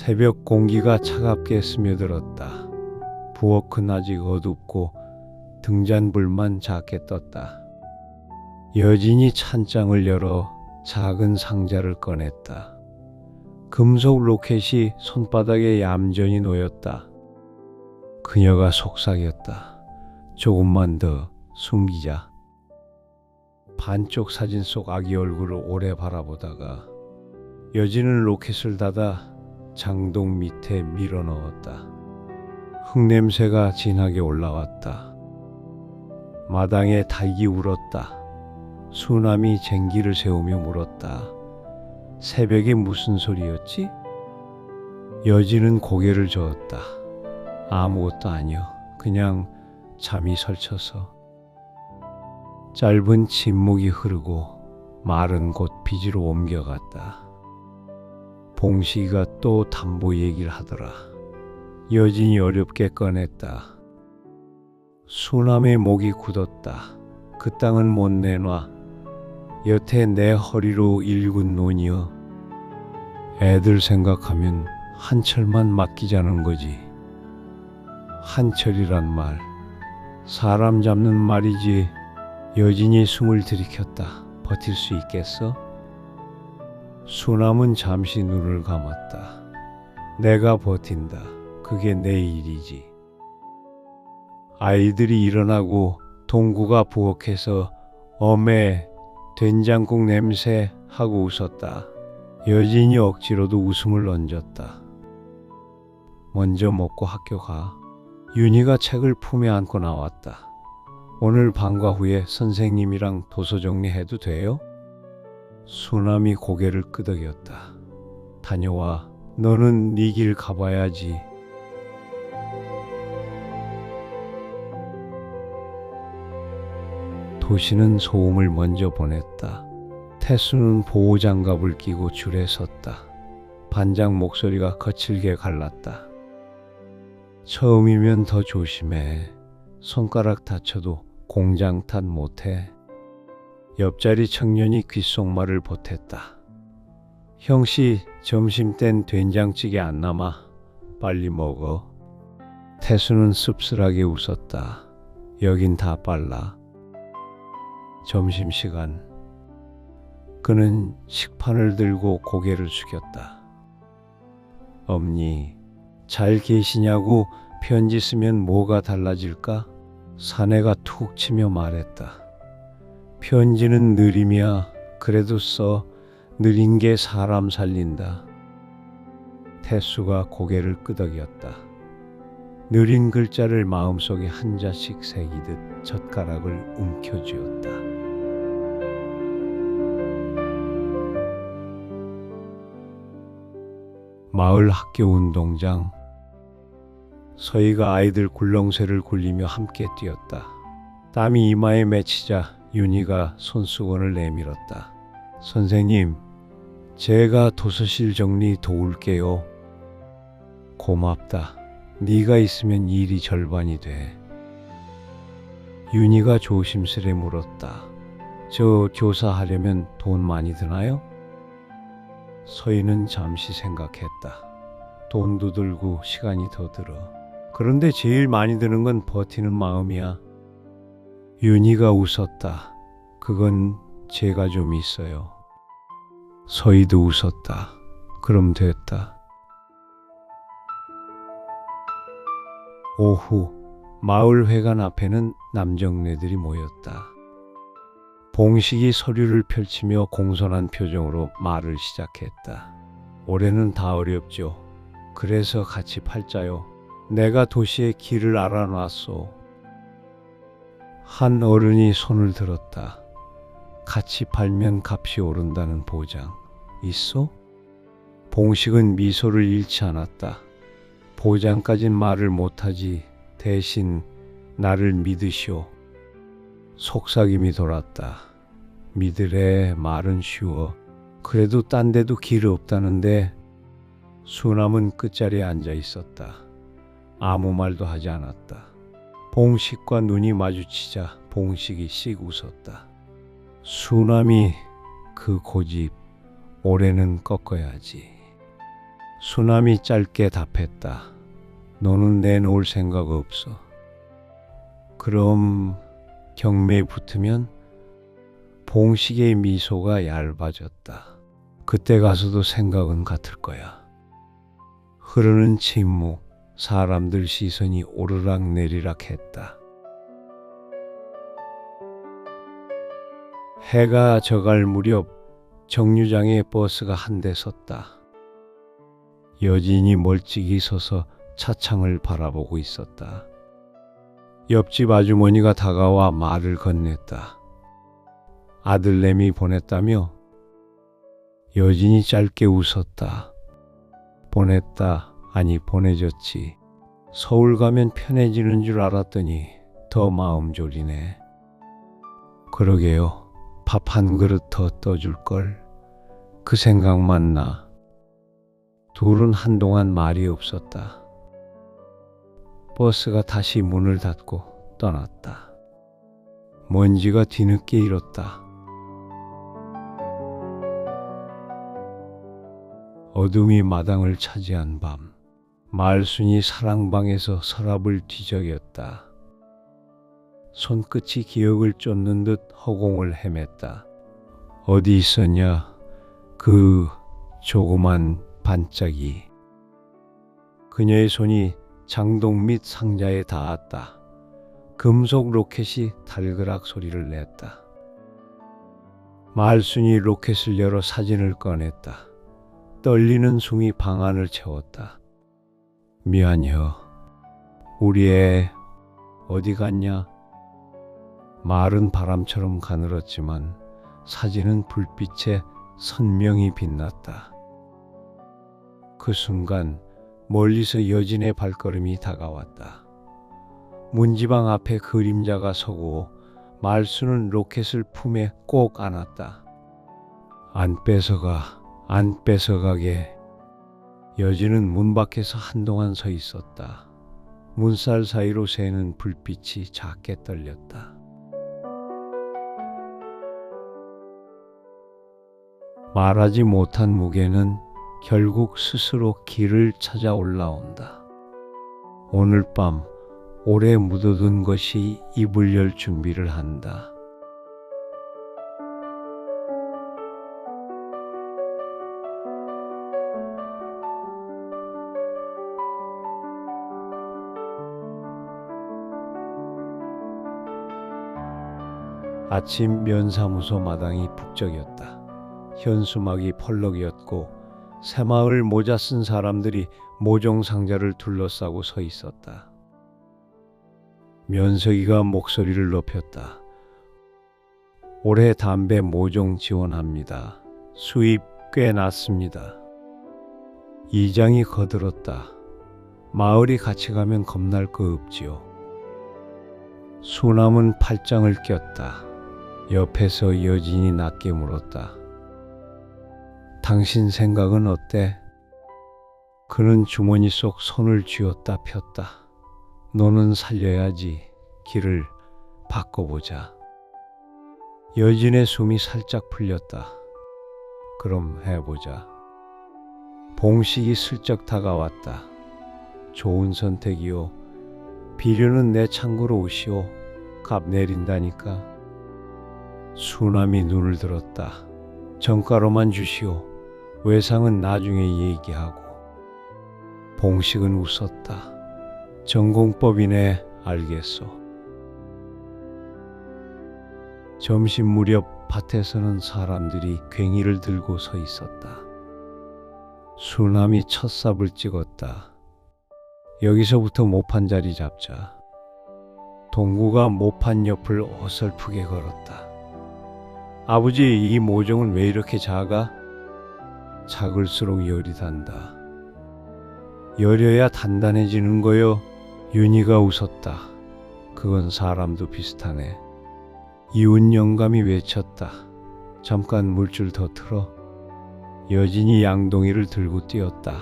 새벽 공기가 차갑게 스며들었다. 부엌은 아직 어둡고 등잔불만 작게 떴다. 여진이 찬장을 열어 작은 상자를 꺼냈다. 금속 로켓이 손바닥에 얌전히 놓였다. 그녀가 속삭였다. 조금만 더 숨기자. 반쪽 사진 속 아기 얼굴을 오래 바라보다가 여진은 로켓을 닫아 장독 밑에 밀어 넣었다. 흙냄새가 진하게 올라왔다. 마당에 닭이 울었다. 수남이 쟁기를 세우며 물었다. 새벽에 무슨 소리였지? 여진은 고개를 저었다. 아무것도 아니요. 그냥 잠이 설쳐서. 짧은 침묵이 흐르고 말은 곧 빚으로 옮겨갔다. 봉식이가 또 담보 얘기를 하더라. 여진이 어렵게 꺼냈다. 수남의 목이 굳었다. 그 땅은 못 내놔. 여태 내 허리로 일군 논이여. 애들 생각하면 한철만 맡기자는 거지. 한철이란 말, 사람 잡는 말이지. 여진이 숨을 들이켰다. 버틸 수 있겠어? 수남은 잠시 눈을 감았다. 내가 버틴다. 그게 내 일이지. 아이들이 일어나고 동구가 부엌에서 어메 된장국 냄새 하고 웃었다. 여진이 억지로도 웃음을 얹었다. 먼저 먹고 학교 가. 윤희가 책을 품에 안고 나왔다. 오늘 방과 후에 선생님이랑 도서 정리해도 돼요? 수남이 고개를 끄덕였다. 다녀와. 너는 네 길 가봐야지. 도시는 소음을 먼저 보냈다. 태수는 보호장갑을 끼고 줄에 섰다. 반장 목소리가 거칠게 갈랐다. 처음이면 더 조심해. 손가락 다쳐도 공장 탓 못해. 옆자리 청년이 귓속말을 보탰다. 형씨, 점심땐 된장찌개 안 남아. 빨리 먹어. 태수는 씁쓸하게 웃었다. 여긴 다 빨라. 점심시간. 그는 식판을 들고 고개를 숙였다. 엄니, 잘 계시냐고 편지 쓰면 뭐가 달라질까? 사내가 툭 치며 말했다. 편지는 느림이야. 그래도 써. 느린 게 사람 살린다. 태수가 고개를 끄덕였다. 느린 글자를 마음속에 한자씩 새기듯 젓가락을 움켜쥐었다. 마을 학교 운동장. 서희가 아이들 굴렁쇠를 굴리며 함께 뛰었다. 땀이 이마에 맺히자 윤희가 손수건을 내밀었다. 선생님, 제가 도서실 정리 도울게요. 고맙다. 네가 있으면 일이 절반이 돼. 윤희가 조심스레 물었다. 저 교사하려면 돈 많이 드나요? 서희는 잠시 생각했다. 돈도 들고 시간이 더 들어. 그런데 제일 많이 드는 건 버티는 마음이야. 윤희가 웃었다. 그건 제가 좀 있어요. 서희도 웃었다. 그럼 됐다. 오후, 마을회관 앞에는 남정네들이 모였다. 봉식이 서류를 펼치며 공손한 표정으로 말을 시작했다. 올해는 다 어렵죠. 그래서 같이 팔자요. 내가 도시의 길을 알아놨소. 한 어른이 손을 들었다. 같이 팔면 값이 오른다는 보장 있어? 봉식은 미소를 잃지 않았다. 보장까진 말을 못하지. 대신 나를 믿으시오. 속삭임이 돌았다. 믿으래. 말은 쉬워. 그래도 딴 데도 길 없다는데. 수남은 끝자리에 앉아 있었다. 아무 말도 하지 않았다. 봉식과 눈이 마주치자 봉식이 씩 웃었다. 수남이 그 고집 올해는 꺾어야지. 수남이 짧게 답했다. 너는 내놓을 생각 없어. 그럼 경매에 붙으면? 봉식의 미소가 얇아졌다. 그때 가서도 생각은 같을 거야. 흐르는 침묵, 사람들 시선이 오르락내리락 했다. 해가 저갈 무렵 정류장에 버스가 한 대 섰다. 여진이 멀찍이 서서 차창을 바라보고 있었다. 옆집 아주머니가 다가와 말을 건넸다. 아들내미 보냈다며? 여진이 짧게 웃었다. 보냈다. 아니 보내줬지. 서울 가면 편해지는 줄 알았더니 더 마음 졸이네. 그러게요. 밥 한 그릇 더 떠줄걸. 그 생각만 나. 둘은 한동안 말이 없었다. 버스가 다시 문을 닫고 떠났다. 먼지가 뒤늦게 일었다. 어둠이 마당을 차지한 밤, 말순이 사랑방에서 서랍을 뒤적였다. 손끝이 기억을 쫓는 듯 허공을 헤맸다. 어디 있었냐? 그 조그만 반짝이. 그녀의 손이 장독 및 상자에 닿았다. 금속 로켓이 달그락 소리를 냈다. 말순이 로켓을 열어 사진을 꺼냈다. 떨리는 숨이 방 안을 채웠다. 미안혀. 우리 애 어디 갔냐? 말은 바람처럼 가늘었지만 사진은 불빛에 선명히 빛났다. 그 순간 멀리서 여진의 발걸음이 다가왔다. 문지방 앞에 그림자가 서고 말수는 로켓을 품에 꼭 안았다. 안 뺏어가, 안 뺏어가게. 여진은 문 밖에서 한동안 서 있었다. 문살 사이로 새는 불빛이 작게 떨렸다. 말하지 못한 무게는 결국 스스로 길을 찾아 올라온다. 오늘 밤 오래 묻어둔 것이 입을 열 준비를 한다. 아침 면사무소 마당이 북적였다. 현수막이 펄럭였고 새마을 모자 쓴 사람들이 모종 상자를 둘러싸고 서 있었다. 면석이가 목소리를 높였다. 올해 담배 모종 지원합니다. 수입 꽤 났습니다. 이장이 거들었다. 마을이 같이 가면 겁날 거 없지요. 수남은 팔짱을 꼈다. 옆에서 여진이 낮게 물었다. 당신 생각은 어때? 그는 주머니 속 손을 쥐었다 폈다. 너는 살려야지. 길을 바꿔보자. 여진의 숨이 살짝 풀렸다. 그럼 해보자. 봉식이 슬쩍 다가왔다. 좋은 선택이요. 비료는 내 창고로 오시오. 값 내린다니까. 수남이 눈을 들었다. 정가로만 주시오. 외상은 나중에 얘기하고. 봉식은 웃었다. 전공법이네. 알겠소. 점심 무렵 밭에서는 사람들이 괭이를 들고 서 있었다. 수남이 첫 삽을 찍었다. 여기서부터 모판 자리 잡자. 동구가 모판 옆을 어설프게 걸었다. 아버지, 이 모종은 왜 이렇게 작아? 작을수록 열이 단다. 열여야 단단해지는 거요. 윤희가 웃었다. 그건 사람도 비슷하네. 이웃 영감이 외쳤다. 잠깐 물줄 더 틀어. 여진이 양동이를 들고 뛰었다.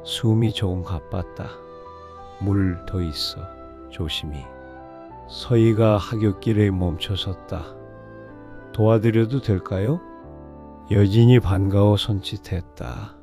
숨이 조금 가빴다. 물 더 있어. 조심히. 서희가 하굣길에 멈춰섰다. 도와드려도 될까요? 여진이 반가워 손짓했다.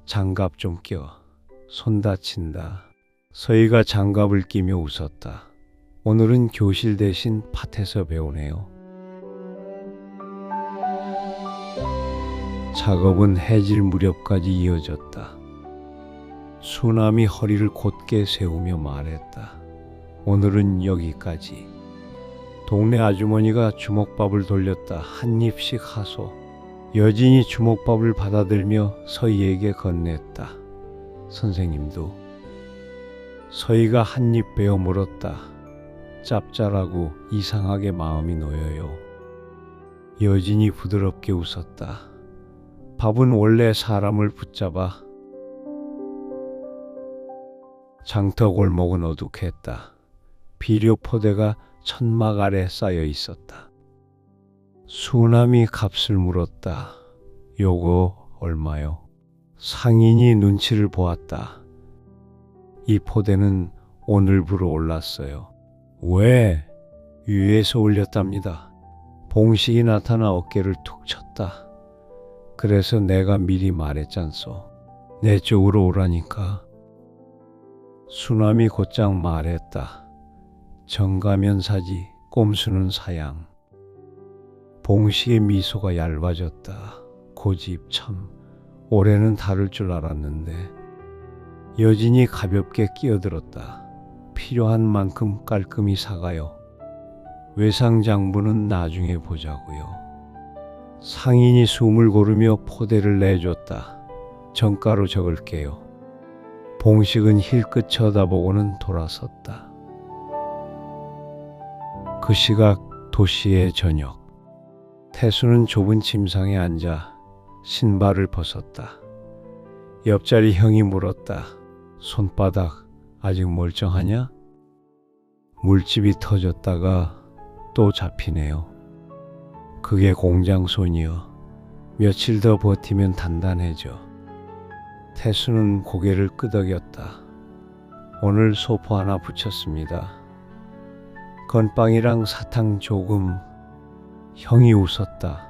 장갑 좀 껴. 손 다친다. 서희가 장갑을 끼며 웃었다. 오늘은 교실 대신 밭에서 배우네요. 작업은 해질 무렵까지 이어졌다. 수남이 허리를 곧게 세우며 말했다. 오늘은 여기까지. 동네 아주머니가 주먹밥을 돌렸다. 한 입씩 하소. 여진이 주먹밥을 받아들며 서희에게 건넸다. 선생님도. 서희가 한 입 베어 물었다. 짭짤하고 이상하게 마음이 놓여요. 여진이 부드럽게 웃었다. 밥은 원래 사람을 붙잡아. 장터 골목은 어둑했다. 비료 포대가 천막 아래 쌓여 있었다. 수남이 값을 물었다. 요거 얼마요? 상인이 눈치를 보았다. 이 포대는 오늘부로 올랐어요. 왜? 위에서 올렸답니다. 봉식이 나타나 어깨를 툭 쳤다. 그래서 내가 미리 말했잖소. 내 쪽으로 오라니까. 수남이 곧장 말했다. 정가면 사지 꼼수는 사양. 봉식의 미소가 얇아졌다. 고집 참. 올해는 다를 줄 알았는데. 여진이 가볍게 끼어들었다. 필요한 만큼 깔끔히 사가요. 외상장부는 나중에 보자고요. 상인이 숨을 고르며 포대를 내줬다. 정가로 적을게요. 봉식은 힐끗 쳐다보고는 돌아섰다. 그 시각 도시의 저녁. 태수는 좁은 침상에 앉아 신발을 벗었다. 옆자리 형이 물었다. 손바닥 아직 멀쩡하냐? 물집이 터졌다가 또 잡히네요. 그게 공장손이여. 며칠 더 버티면 단단해져. 태수는 고개를 끄덕였다. 오늘 소포 하나 붙였습니다. 건빵이랑 사탕 조금. 형이 웃었다.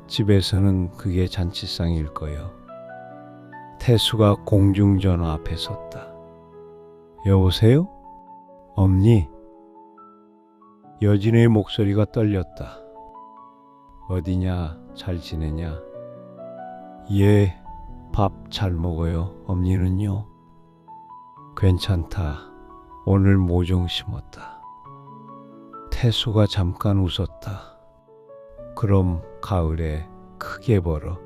집에서는 그게 잔치상일 거요. 태수가 공중전화 앞에 섰다. 여보세요? 엄니? 여진의 목소리가 떨렸다. 어디냐? 잘 지내냐? 예, 밥 잘 먹어요. 엄니는요? 괜찮다. 오늘 모종 심었다. 태수가 잠깐 웃었다. 그럼 가을에 크게 벌어.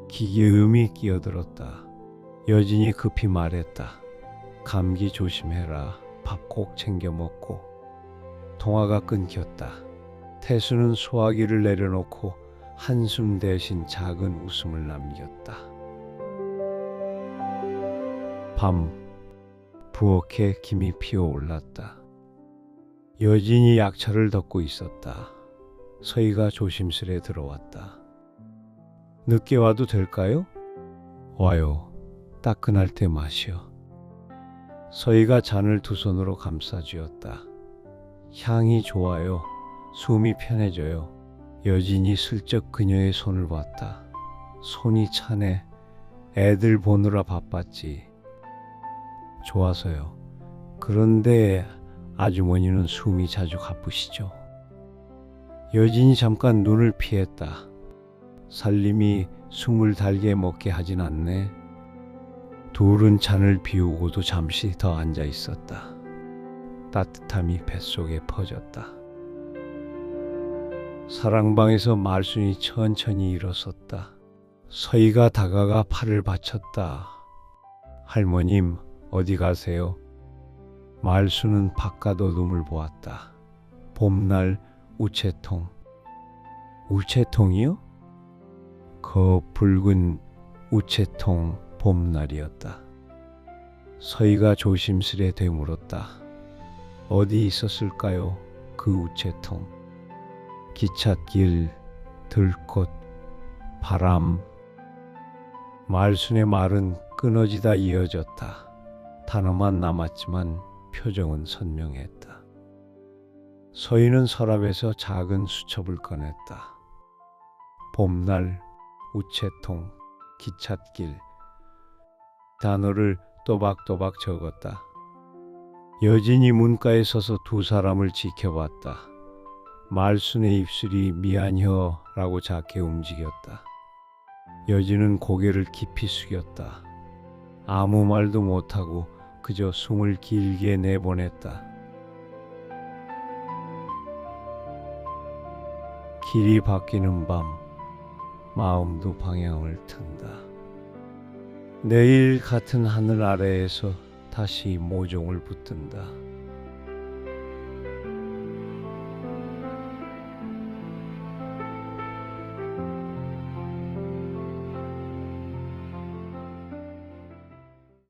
기계음이 끼어들었다. 여진이 급히 말했다. 감기 조심해라. 밥 꼭 챙겨 먹고. 통화가 끊겼다. 태수는 소화기를 내려놓고 한숨 대신 작은 웃음을 남겼다. 밤, 부엌에 김이 피어올랐다. 여진이 약차를 덮고 있었다. 서희가 조심스레 들어왔다. 늦게 와도 될까요? 와요. 따끈할 때 마셔. 서희가 잔을 두 손으로 감싸쥐었다. 향이 좋아요. 숨이 편해져요. 여진이 슬쩍 그녀의 손을 봤다. 손이 차네. 애들 보느라 바빴지. 좋아서요. 그런데 아주머니는 숨이 자주 가쁘시죠? 여진이 잠깐 눈을 피했다. 살림이 숨을 달게 먹게 하진 않네. 둘은 잔을 비우고도 잠시 더 앉아 있었다. 따뜻함이 뱃속에 퍼졌다. 사랑방에서 말순이 천천히 일어섰다. 서희가 다가가 팔을 받쳤다. 할머님, 어디 가세요? 말순은 바깥 어둠을 보았다. 봄날 우체통. 우체통이요? 그 붉은 우체통 봄날이었다. 서희가 조심스레 되물었다. 어디 있었을까요? 그 우체통. 기찻길, 들꽃, 바람. 말순의 말은 끊어지다 이어졌다. 단어만 남았지만 표정은 선명했다. 서희는 서랍에서 작은 수첩을 꺼냈다. 봄날, 우체통, 기찻길, 단어를 또박또박 적었다. 여진이 문가에 서서 두 사람을 지켜봤다. 말순의 입술이 미안혀라고 작게 움직였다. 여진은 고개를 깊이 숙였다. 아무 말도 못하고 그저 숨을 길게 내보냈다. 길이 바뀌는 밤, 마음도 방향을 튼다. 내일 같은 하늘 아래에서 다시 모종을 붙든다.